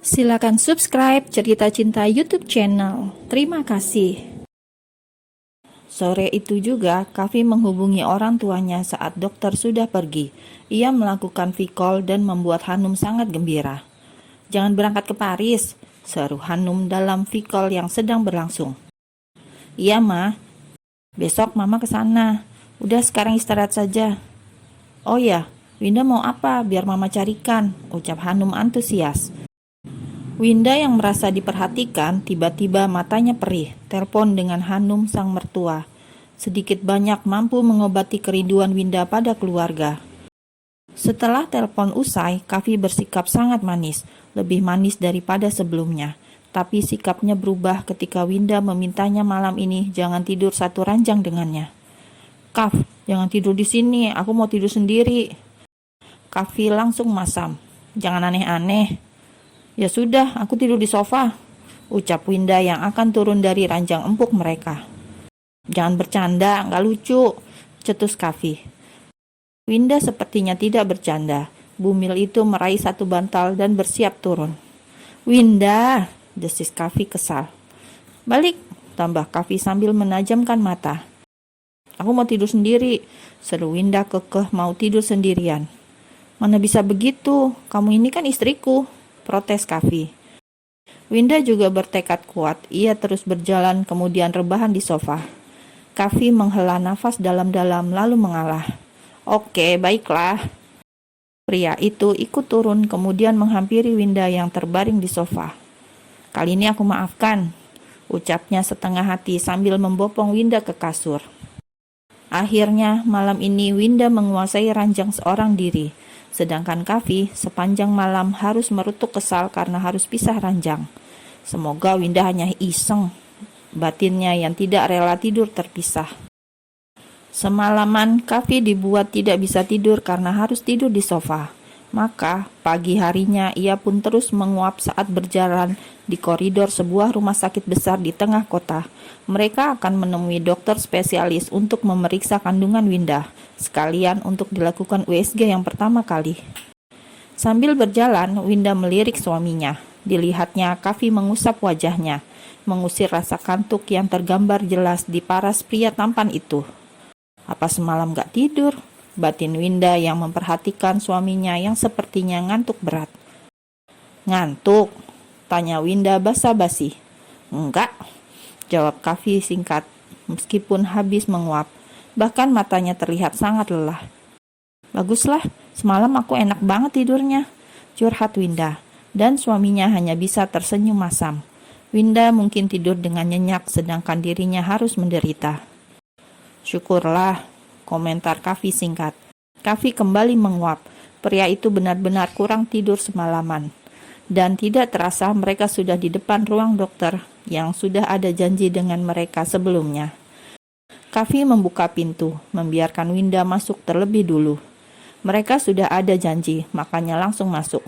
Silakan subscribe Cerita Cinta YouTube channel. Terima kasih. Sore itu juga, Kavi menghubungi orang tuanya saat dokter sudah pergi. Ia melakukan V-call dan membuat Hanum sangat gembira. "Jangan berangkat ke Paris," seru Hanum dalam V-call yang sedang berlangsung. "Iya, Ma. Besok Mama ke sana. Udah sekarang istirahat saja." "Oh ya, Winda mau apa biar Mama carikan," ucap Hanum antusias. Winda yang merasa diperhatikan, tiba-tiba matanya perih. Telepon dengan Hanum sang mertua. Sedikit banyak mampu mengobati kerinduan Winda pada keluarga. Setelah telepon usai, Kavi bersikap sangat manis, lebih manis daripada sebelumnya. Tapi sikapnya berubah ketika Winda memintanya malam ini jangan tidur satu ranjang dengannya. "Kav, jangan tidur di sini, aku mau tidur sendiri." Kavi langsung masam. "Jangan aneh-aneh." "Ya sudah, aku tidur di sofa," ucap Winda yang akan turun dari ranjang empuk mereka. "Jangan bercanda, nggak lucu," cetus Kavi. Winda sepertinya tidak bercanda. Bumil itu meraih satu bantal dan bersiap turun. "Winda," desis Kavi kesal. "Balik," tambah Kavi sambil menajamkan mata. "Aku mau tidur sendiri," seru Winda kekeh mau tidur sendirian. "Mana bisa begitu, kamu ini kan istriku," protes Kavi. Winda juga bertekad kuat. Ia terus berjalan kemudian rebahan di sofa. Kavi menghela nafas dalam-dalam lalu mengalah. "Oke, baiklah." Pria itu ikut turun kemudian menghampiri Winda yang terbaring di sofa. "Kali ini aku maafkan," ucapnya setengah hati sambil membopong Winda ke kasur. Akhirnya malam ini Winda menguasai ranjang seorang diri. Sedangkan Kavi sepanjang malam harus merutuk kesal karena harus pisah ranjang. Semoga Winda hanya iseng, batinnya yang tidak rela tidur terpisah. Semalaman Kavi dibuat tidak bisa tidur karena harus tidur di sofa. Maka pagi harinya ia pun terus menguap saat berjalan di koridor sebuah rumah sakit besar di tengah kota. Mereka akan menemui dokter spesialis untuk memeriksa kandungan Winda, sekalian untuk dilakukan USG yang pertama kali. Sambil berjalan, Winda melirik suaminya. Dilihatnya, Kavi mengusap wajahnya, mengusir rasa kantuk yang tergambar jelas di paras pria tampan itu. "Apa semalam gak tidur?" batin Winda yang memperhatikan suaminya yang sepertinya ngantuk berat. "Ngantuk?" tanya Winda basa-basi. "Enggak," jawab Kavi singkat, meskipun habis menguap. Bahkan matanya terlihat sangat lelah. "Baguslah, semalam aku enak banget tidurnya," curhat Winda. Dan suaminya hanya bisa tersenyum masam. Winda mungkin tidur dengan nyenyak sedangkan dirinya harus menderita. "Syukurlah," komentar Kavi singkat. Kavi kembali menguap. Pria itu benar-benar kurang tidur semalaman. Dan tidak terasa mereka sudah di depan ruang dokter yang sudah ada janji dengan mereka sebelumnya. Kavi membuka pintu, membiarkan Winda masuk terlebih dulu. Mereka sudah ada janji, makanya langsung masuk.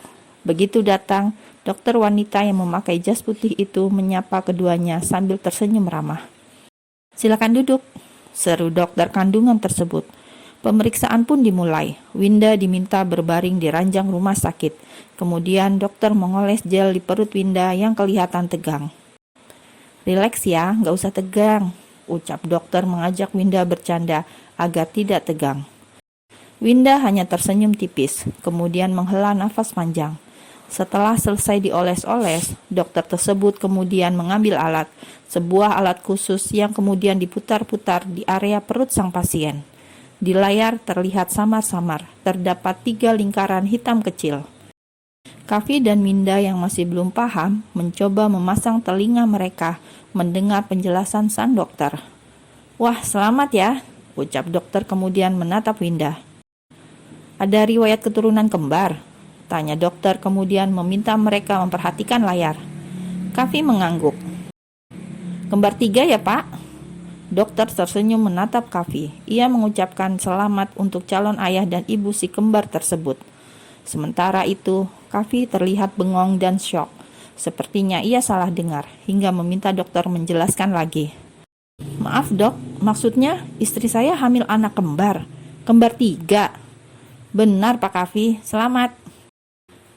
Begitu datang, dokter wanita yang memakai jas putih itu menyapa keduanya sambil tersenyum ramah. "Silakan duduk," seru dokter kandungan tersebut. Pemeriksaan pun dimulai. Winda diminta berbaring di ranjang rumah sakit. Kemudian dokter mengoles gel di perut Winda yang kelihatan tegang. "Rileks ya, nggak usah tegang," ucap dokter mengajak Winda bercanda agar tidak tegang. Winda hanya tersenyum tipis, kemudian menghela nafas panjang. Setelah selesai dioles-oles, dokter tersebut kemudian mengambil alat, sebuah alat khusus yang kemudian diputar-putar di area perut sang pasien. Di layar terlihat samar-samar, terdapat 3 lingkaran hitam kecil. Kavi dan Winda yang masih belum paham mencoba memasang telinga mereka mendengar penjelasan sang dokter. "Wah, selamat ya," ucap dokter kemudian menatap Winda. "Ada riwayat keturunan kembar?" tanya dokter kemudian meminta mereka memperhatikan layar. Kavi mengangguk. "Kembar 3 ya, Pak?" Dokter tersenyum menatap Kavi. Ia mengucapkan selamat untuk calon ayah dan ibu si kembar tersebut. Sementara itu, Kavi terlihat bengong dan syok. Sepertinya ia salah dengar, hingga meminta dokter menjelaskan lagi. "Maaf dok, maksudnya istri saya hamil anak kembar 3. "Benar Pak Kavi, selamat."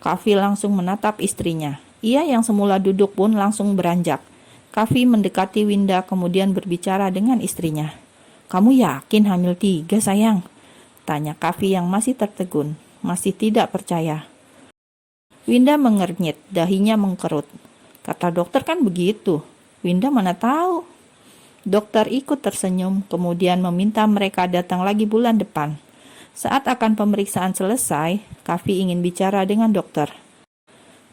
Kavi langsung menatap istrinya. Ia yang semula duduk pun langsung beranjak. Kavi mendekati Winda kemudian berbicara dengan istrinya. "Kamu yakin hamil 3, sayang?" tanya Kavi yang masih tertegun, masih tidak percaya. Winda mengernyit, dahinya mengkerut. "Kata dokter kan begitu." Winda mana tahu. Dokter ikut tersenyum, kemudian meminta mereka datang lagi bulan depan. Saat akan pemeriksaan selesai, Kavi ingin bicara dengan dokter.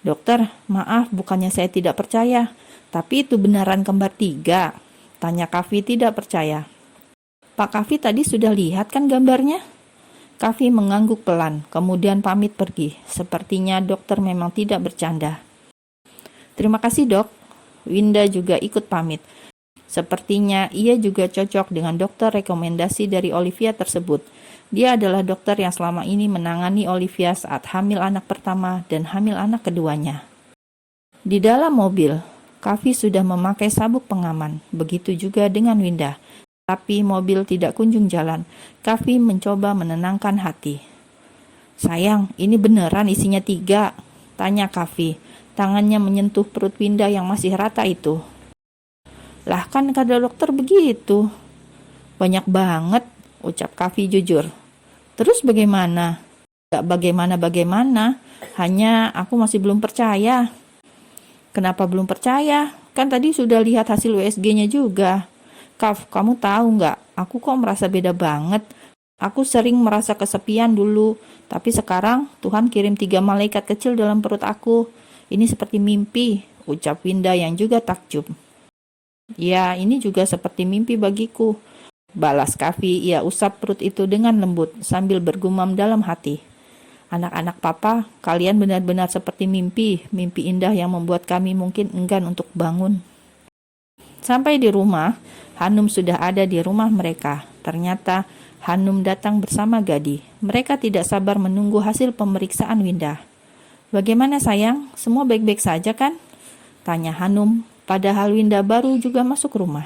"Dokter, maaf bukannya saya tidak percaya, tapi itu beneran kembar 3?" tanya Kavi tidak percaya. "Pak Kavi tadi sudah lihat kan gambarnya?" Kavi mengangguk pelan, kemudian pamit pergi. Sepertinya dokter memang tidak bercanda. "Terima kasih dok." Winda juga ikut pamit. Sepertinya ia juga cocok dengan dokter rekomendasi dari Olivia tersebut. Dia adalah dokter yang selama ini menangani Olivia saat hamil anak pertama dan hamil anak keduanya. Di dalam mobil, Kavi sudah memakai sabuk pengaman, begitu juga dengan Winda. Tapi mobil tidak kunjung jalan. Kavi mencoba menenangkan hati. "Sayang, ini beneran isinya 3?" tanya Kavi. Tangannya menyentuh perut Winda yang masih rata itu. "Lah kan kata dokter begitu." "Banyak banget," ucap Kavi jujur. "Terus bagaimana?" "Gak bagaimana-bagaimana, hanya aku masih belum percaya." "Kenapa belum percaya? Kan tadi sudah lihat hasil USG-nya juga." "Kav, kamu tahu gak, aku kok merasa beda banget. Aku sering merasa kesepian dulu, tapi sekarang Tuhan kirim 3 malaikat kecil dalam perut aku. Ini seperti mimpi," ucap Winda yang juga takjub. "Ya, ini juga seperti mimpi bagiku," balas Kavi. Ia usap perut itu dengan lembut sambil bergumam dalam hati. "Anak-anak papa, kalian benar-benar seperti mimpi indah yang membuat kami mungkin enggan untuk bangun." Sampai di rumah, Hanum sudah ada di rumah mereka. Ternyata Hanum datang bersama Gadi. Mereka tidak sabar menunggu hasil pemeriksaan Winda. "Bagaimana sayang, semua baik-baik saja kan?" tanya Hanum, padahal Winda baru juga masuk rumah.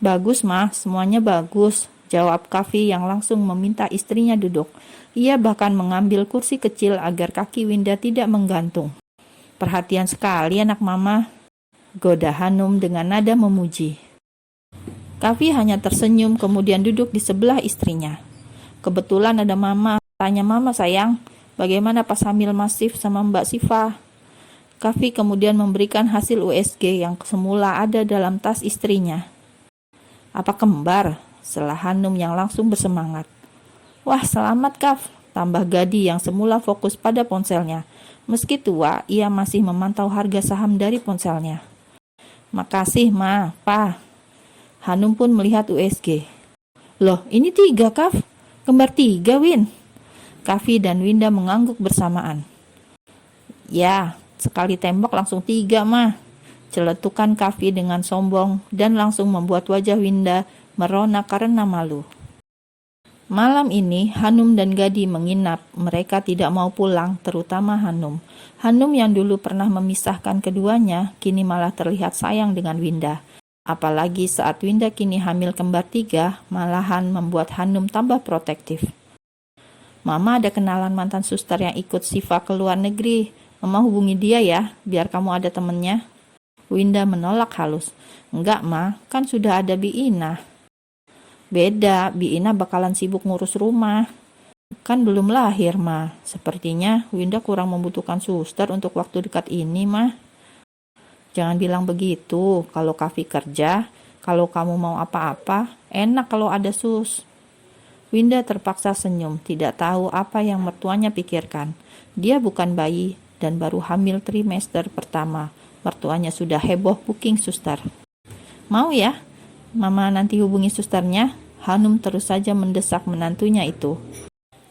"Bagus mah, semuanya bagus," jawab Kavi yang langsung meminta istrinya duduk. Ia bahkan mengambil kursi kecil agar kaki Winda tidak menggantung. "Perhatian sekali anak mama," goda Hanum dengan nada memuji. Kavi hanya tersenyum kemudian duduk di sebelah istrinya. "Kebetulan ada mama." "Tanya mama sayang, bagaimana pas hamil masif sama Mbak Siva?" Kavi kemudian memberikan hasil USG yang semula ada dalam tas istrinya. "Apa kembar?" selah Hanum yang langsung bersemangat. "Wah, selamat Kav," tambah Gadi yang semula fokus pada ponselnya. Meski tua, ia masih memantau harga saham dari ponselnya. "Makasih Ma, Pa." Hanum pun melihat USG. "Loh, ini 3 Kav, kembar 3 Win." Kavi dan Winda mengangguk bersamaan. "Ya, sekali tembak langsung 3 mah," celetukan Kavi dengan sombong dan langsung membuat wajah Winda merona karena malu. Malam ini Hanum dan Gadi menginap. Mereka tidak mau pulang, terutama Hanum. Hanum yang dulu pernah memisahkan keduanya kini malah terlihat sayang dengan Winda. Apalagi saat Winda kini hamil kembar 3, malahan membuat Hanum tambah protektif. "Mama ada kenalan mantan suster yang ikut Siva ke luar negeri. Mama hubungi dia ya, biar kamu ada temennya." Winda menolak halus. "Enggak Ma, kan sudah ada Bi Ina." "Beda, Bi Ina bakalan sibuk ngurus rumah. Kan belum lahir Ma. Sepertinya Winda kurang membutuhkan suster untuk waktu dekat ini Ma." "Jangan bilang begitu, kalau Kavi kerja, kalau kamu mau apa-apa, enak kalau ada sus." Winda terpaksa senyum, tidak tahu apa yang mertuanya pikirkan. Dia bukan bayi dan baru hamil trimester pertama. Mertuanya sudah heboh booking suster. "Mau ya, Mama nanti hubungi susternya?" Hanum terus saja mendesak menantunya itu.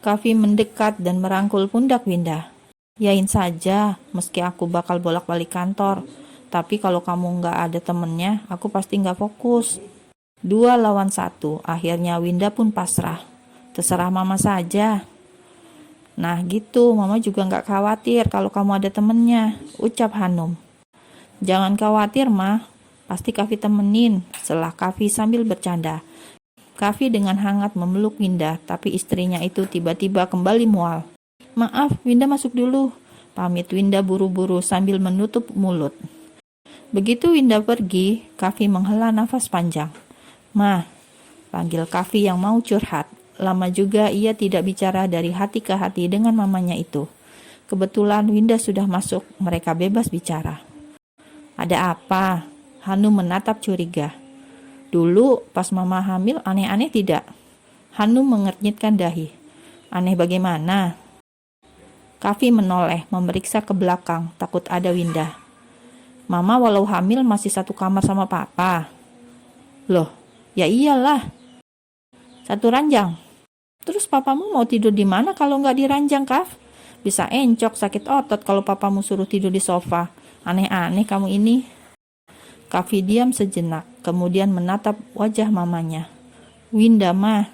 Kavi mendekat dan merangkul pundak Winda. "Yain saja, meski aku bakal bolak-balik kantor. Tapi kalau kamu nggak ada temennya, aku pasti nggak fokus." 2 lawan 1, akhirnya Winda pun pasrah. "Terserah Mama saja." "Nah gitu, Mama juga nggak khawatir kalau kamu ada temennya," ucap Hanum. "Jangan khawatir Ma, pasti Kavi temenin," selah Kavi sambil bercanda. Kavi dengan hangat memeluk Winda, tapi istrinya itu tiba-tiba kembali mual. "Maaf, Winda masuk dulu. pamit Winda buru-buru sambil menutup mulut. Begitu Winda pergi, Kavi menghela nafas panjang. "Ma," panggil Kavi yang mau curhat. Lama juga ia tidak bicara dari hati ke hati dengan mamanya itu. Kebetulan Winda sudah masuk, mereka bebas bicara. "Ada apa?" Hanum menatap curiga. "Dulu pas mama hamil aneh-aneh tidak?" Hanum mengernyitkan dahi. "Aneh bagaimana?" Kavi menoleh, memeriksa ke belakang, takut ada Winda. "Mama walau hamil masih satu kamar sama papa." "Loh, ya iyalah. Satu ranjang. Terus papamu mau tidur di mana kalau nggak di ranjang, Kav? Bisa encok sakit otot kalau papamu suruh tidur di sofa. Aneh-aneh kamu ini." Kavi diam sejenak, kemudian menatap wajah mamanya. "Winda, mah."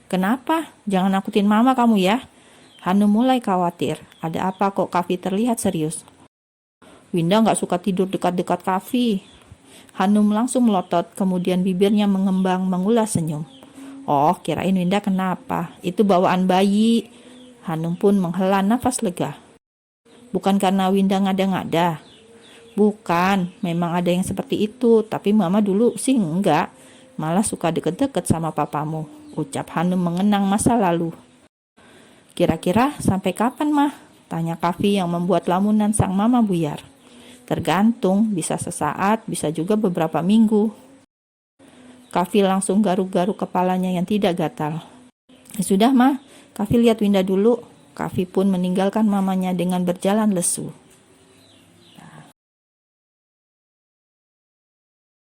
"Kenapa? Jangan nakutin mama kamu ya." Hanum mulai khawatir. Ada apa kok Kavi terlihat serius? "Winda nggak suka tidur dekat-dekat Kavi." Hanum langsung melotot, kemudian bibirnya mengembang mengulas senyum. "Oh, kirain Winda kenapa? Itu bawaan bayi." Hanum pun menghela nafas lega. "Bukan karena Winda ngada-ngada." "Bukan, memang ada yang seperti itu, tapi mama dulu sih enggak. Malah suka deket-deket sama papamu," ucap Hanum mengenang masa lalu. "Kira-kira sampai kapan, Mah?" tanya Kavi yang membuat lamunan sang mama buyar. "Tergantung, bisa sesaat, bisa juga beberapa minggu." Kavi langsung garuk-garuk kepalanya yang tidak gatal. "Ya sudah, Mah, Kavi lihat Winda dulu." Kavi pun meninggalkan mamanya dengan berjalan lesu.